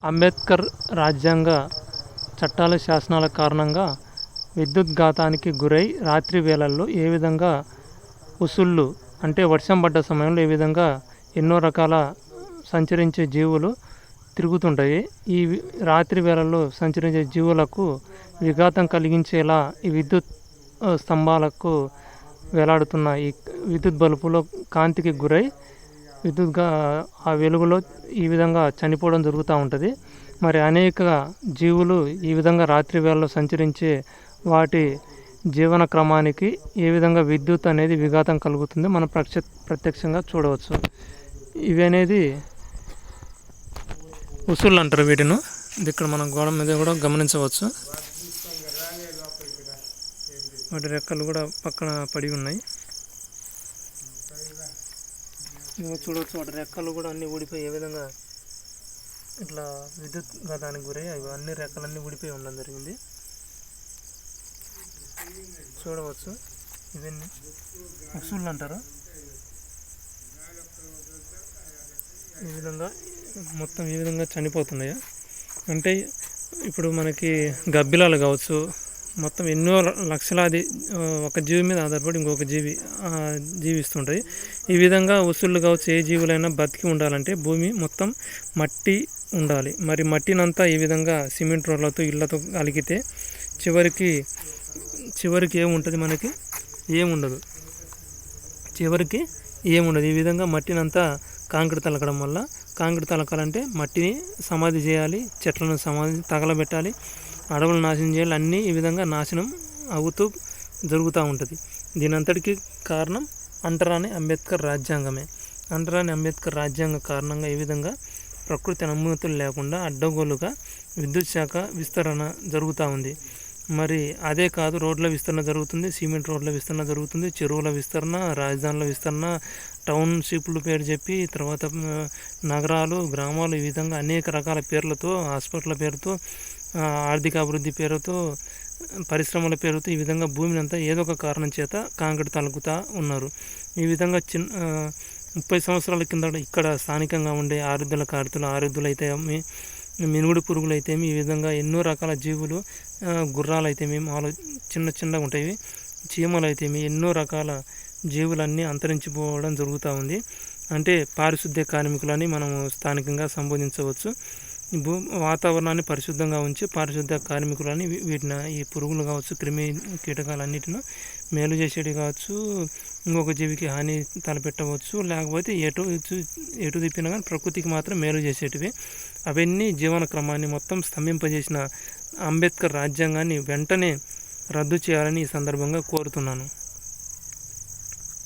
అంబేద్కర్ రాజ్యాంగ చట్టాల శాసనాల కారణంగా విద్యుద్ఘాతానికి గురై రాత్రి వేళల్లో ఏ విధంగా ఉసుళ్ళు అంటే వర్షం పడ్డ సమయంలో ఏ విధంగా ఎన్నో రకాల సంచరించే జీవులు తిరుగుతుంటాయి. ఈ రాత్రి వేళల్లో సంచరించే జీవులకు విఘాతం కలిగించేలా ఈ విద్యుత్ స్తంభాలకు వేలాడుతున్న ఈ విద్యుత్ బల్బులో కాంతికి గురై ఆ వెలుగులో ఈ విధంగా చనిపోవడం జరుగుతూ ఉంటుంది. మరి అనేక జీవులు ఈ విధంగా రాత్రి వేళల్లో సంచరించే వాటి జీవన క్రమానికి ఏ విధంగా విద్యుత్ అనేది విఘాతం కలుగుతుంది మనం ప్రత్యక్షంగా చూడవచ్చు. ఇవి అనేది ఉసుళ్ళు అంటారు వీటిని. ఇక్కడ మనం గోడ మీద కూడా గమనించవచ్చు. వాటి రెక్కలు కూడా పక్కన పడి ఉన్నాయి. చూడవచ్చు వాటి రెక్కలు కూడా అన్నీ ఊడిపోయి ఏ విధంగా ఇట్లా విద్యుత్ ఘాతానికి గురై అవి అన్ని రెక్కలన్నీ ఊడిపోయి ఉండడం జరిగింది. చూడవచ్చు ఇవన్నీ ఉసుళ్ళు అంటారు. ఈ విధంగా మొత్తం ఈ విధంగా చనిపోతున్నాయి. అంటే ఇప్పుడు మనకి గబ్బిలాలు కావచ్చు, మొత్తం ఎన్నో లక్షలాది ఒక జీవి మీద ఆధారపడి ఇంకొక జీవిస్తుంటాయి. ఈ విధంగా ఉసుళ్ళు కావచ్చు, ఏ జీవులైనా బతికి ఉండాలంటే భూమి మొత్తం మట్టి ఉండాలి. మరి మట్టినంతా ఈ విధంగా సిమెంట్ రోడ్లతో ఇళ్లతో కలిగితే చివరికి ఏముంటుంది, మనకి ఏముండదు. ఈ విధంగా మట్టినంతా కాంక్రీట్ తలకడం వల్ల, కాంక్రీట్ తలకాలంటే మట్టిని సమాధి చేయాలి, చెట్లను సమాధి తగలబెట్టాలి, అడవులు నాశనం చేయాలి. అన్నీ ఈ విధంగా నాశనం అవుతూ జరుగుతూ ఉంటుంది. దీనంతటికీ కారణం అంటరాని అంబేద్కర్ రాజ్యాంగమే. అంటరాని అంబేద్కర్ రాజ్యాంగ కారణంగా ఈ విధంగా ప్రకృతి అనుమతులు లేకుండా అడ్డగోలుగా విద్యుత్ శాఖ విస్తరణ జరుగుతూ ఉంది. మరి అదే కాదు, రోడ్ల విస్తరణ జరుగుతుంది, సిమెంట్ రోడ్ల విస్తరణ జరుగుతుంది, చెరువుల విస్తరణ, రాజధానుల విస్తరణ, టౌన్షిప్లు పేరు చెప్పి తర్వాత నగరాలు, గ్రామాలు, ఈ విధంగా అనేక రకాల పేర్లతో, హాస్పిటల్ పేరుతో, ఆర్థిక అభివృద్ధి పేరుతో, పరిశ్రమల పేరుతో ఈ విధంగా భూమిని అంతా ఏదో ఒక కారణం చేత కాంక్రీట్ తలుకుతూ ఉన్నారు. ఈ విధంగా 30 సంవత్సరాల కింద ఇక్కడ స్థానికంగా ఉండే ఆరుద్దులు అయితే మినుగుడు పురుగులు అయితేమి, ఈ విధంగా ఎన్నో రకాల జీవులు, గుర్రాలు అయితేమి, చిన్నగా ఉంటాయి, చీమలు అయితేమి, ఎన్నో రకాల జీవులన్నీ అంతరించిపోవడం జరుగుతూ ఉంది. అంటే పారిశుద్ధ్య కార్మికులని మనం స్థానికంగా సంబోధించవచ్చు. వాతావరణాన్ని పరిశుద్ధంగా ఉంచి పారిశుద్ధ్య కార్మికులని వీటిని, ఈ పురుగులు కావచ్చు, క్రిమి కీటకాలన్నిటిని మేలు చేసేటి కావచ్చు, ఇంకొక జీవికి హాని తలపెట్టవచ్చు, లేకపోతే ఎటు తిప్పినా కానీ ప్రకృతికి మాత్రం మేలు చేసేటివి. అవన్నీ జీవన క్రమాన్ని మొత్తం స్తంభింపజేసిన అంబేద్కర్ రాజ్యాంగాన్ని వెంటనే రద్దు చేయాలని ఈ సందర్భంగా కోరుతున్నాను.